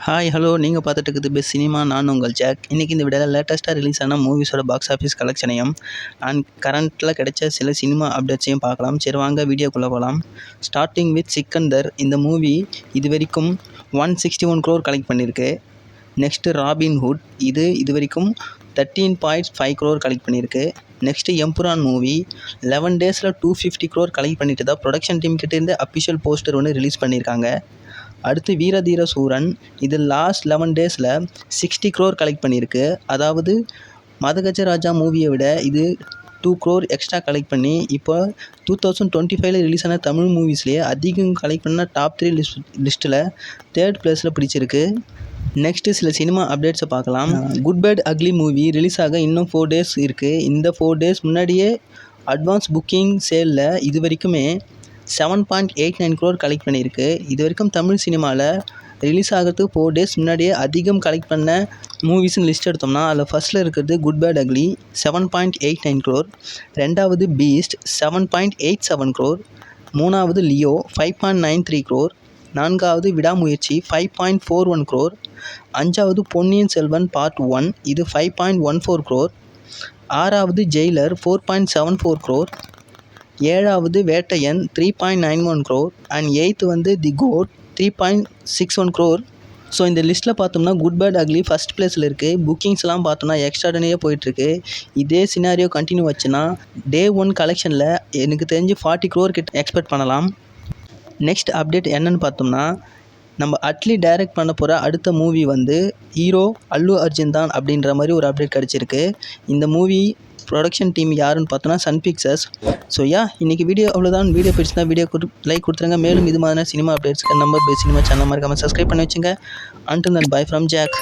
Hi hello நீங்கள் பார்த்துட்டு இருக்குது பெஸ்ட் சினிமா. நான் உங்கள் ஜாக். இன்றைக்கி இந்த வீடியோவில் லேட்டஸ்ட்டாக ரிலீஸ் ஆன மூவிஸோட பாக்ஸ் ஆஃபீஸ் கலெக்ஷனையும் அண்ட் கரண்ட்டில் கிடைச்ச சில சினிமா அப்டேட்ஸையும் பார்க்கலாம். சரி வாங்க வீடியோக்குள்ளே போகலாம். Starting with Sikandar. இந்த மூவி இது வரைக்கும் 161 crore கலெக்ட் பண்ணியிருக்கு. நெக்ஸ்ட்டு ராபின்ஹுட், இது வரைக்கும் 13.5 crore கலெக்ட் பண்ணியிருக்கு. Next Empuraan movie 11 daysல 250 crore collect பண்ணிட்டு தான் ப்ரொடக்ஷன் டீம் கிட்டேருந்து அஃபிஷியல் போஸ்டர் ஒன்று ரிலீஸ் பண்ணியிருக்காங்க. அடுத்து வீரதீர சூரன், இது லாஸ்ட் 11 daysல 60 crore கலெக்ட் பண்ணியிருக்கு. அதாவது மதகஜராஜா மூவியை விட இது 2 crore எக்ஸ்ட்ரா கலெக்ட் பண்ணி இப்போ 2025 ரிலீஸ் ஆன தமிழ் மூவிஸ்லேயே அதிகம் கலெக்ட் பண்ண டாப் 3 லிஸ்ட்டில் 3rd பிளேஸில் பிடிச்சிருக்கு. நெக்ஸ்ட்டு சில சினிமா அப்டேட்ஸை பார்க்கலாம். Good bad ugly movie release ஆக இன்னும் 4 days இருக்குது. இந்த 4 days முன்னாடியே அட்வான்ஸ் புக்கிங் சேலில் இது வரைக்குமே 7.89 crore கலெக்ட் பண்ணியிருக்கு. இது வரைக்கும் தமிழ் சினிமாவில் ரிலீஸ் ஆகிறதுக்கு 4 days முன்னாடியே அதிகம் கலெக்ட் பண்ண மூவிஸ்னு லிஸ்ட் எடுத்தோம்னா அதில் ஃபஸ்ட்டில் இருக்கிறது குட் பேட் அக்லி 7.89 crore, ரெண்டாவது பீஸ்ட் 7.87 crore, மூணாவது லியோ 5.93 crore, நான்காவது விடாமுயற்சி 5.41 crore, அஞ்சாவது பொன்னியின் செல்வன் பார்ட் 1 இது 5.14 crore, ஆறாவது ஜெயிலர் 4.74 crore, ஏழாவது Vettaiyan 3.91 crore and 8th the GOAT 3.61 crore. So இந்த லிஸ்ட்டில் பார்த்தோம்னா குட் பேட் அக்லி ஃபஸ்ட் பிளேஸில் இருக்குது. புக்கிங்ஸ்லாம் பார்த்தோம்னா எக்ஸ்ட்ராடனரியாக போயிட்டுருக்கு. இதே சினாரியோ கண்டினியூ வச்சுன்னா Day 1 கலெக்ஷனில் எனக்கு தெரிஞ்சு 40 crore கிட்ட எக்ஸ்பெக்ட் பண்ணலாம். நெக்ஸ்ட் அப்டேட் என்னென்னு பார்த்தோம்னா நம்ம அட்லி டைரக்ட் பண்ண போகிற அடுத்த மூவி ஹீரோ அல்லு அர்ஜுன் தான் அப்படின்ற மாதிரி ஒரு அப்டேட் கிடச்சிருக்கு. இந்த மூவி ப்ரொடக்ஷன் டீம் யாருன்னு பார்த்தோன்னா சன் பிக்சர்ஸ். ஸோ இன்றைக்கி வீடியோ அவ்வளோதான். வீடியோ பிடிச்சிருந்தா வீடியோ லைக் கொடுத்துருங்க. மேலும் இது மாதிரியான சினிமா அப்டேட்ஸ்க்கு நம்ம பெஸ்ட் சினிமா சேனல் மறக்காமல் சப்ஸ்கிரைப் பண்ணி வச்சுங்க. Until then bye from jack.